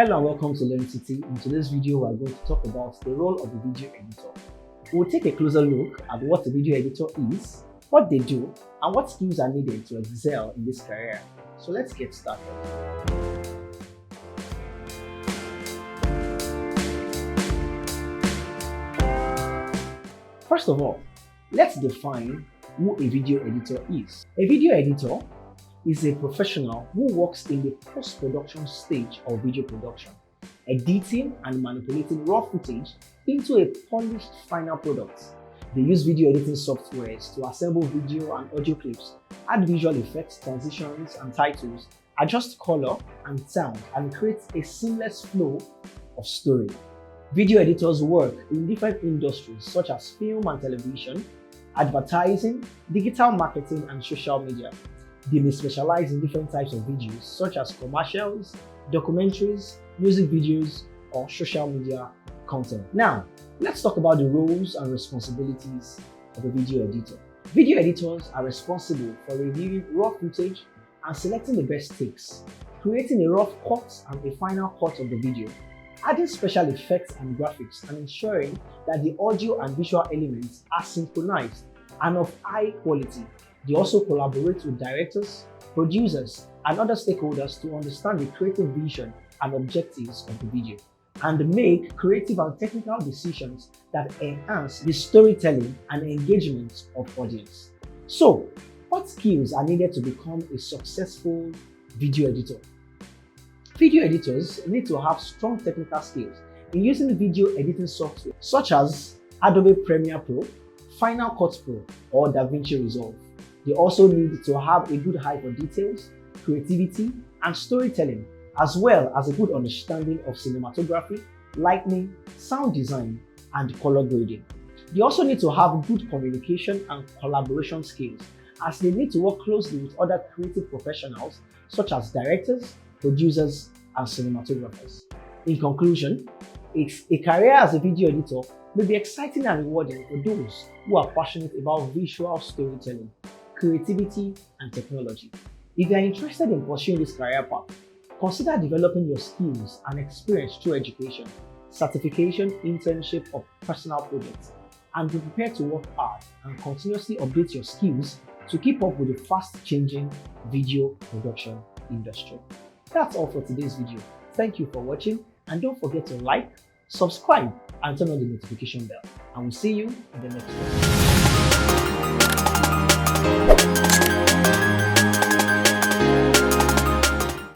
Hello and welcome to LearnCity. In today's video, we are going to talk about the role of the video editor. We'll take a closer look at what a video editor is, what they do, and what skills are needed to excel in this career. So let's get started. First of all, let's define who a video editor is. A video editor is a professional who works in the post-production stage of video production, editing and manipulating raw footage into a polished final product. They use video editing softwares to assemble video and audio clips, add visual effects, transitions and titles, adjust color and sound, and create a seamless flow of story. Video editors work in different industries such as film and television, advertising, digital marketing, and social media. They may specialize in different types of videos such as commercials, documentaries, music videos, or social media content. Now, let's talk about the roles and responsibilities of a video editor. Video editors are responsible for reviewing raw footage and selecting the best takes, creating a rough cut and a final cut of the video, adding special effects and graphics, and ensuring that the audio and visual elements are synchronized and of high quality. They also collaborate with directors, producers, and other stakeholders to understand the creative vision and objectives of the video, and make creative and technical decisions that enhance the storytelling and engagement of audience. So, what skills are needed to become a successful video editor? Video editors need to have strong technical skills in using video editing software such as Adobe Premiere Pro, Final Cut Pro, or DaVinci Resolve. They also need to have a good eye for details, creativity, and storytelling, as well as a good understanding of cinematography, lighting, sound design, and color grading. They also need to have good communication and collaboration skills, as they need to work closely with other creative professionals such as directors, producers, and cinematographers. In conclusion, a career as a video editor may be exciting and rewarding for those who are passionate about visual storytelling, creativity, and technology. If you are interested in pursuing this career path, consider developing your skills and experience through education, certification, internship, or personal projects, and be prepared to work hard and continuously update your skills to keep up with the fast-changing video production industry. That's all for today's video. Thank you for watching, and don't forget to like, subscribe, and turn on the notification bell. And we'll see you in the next one.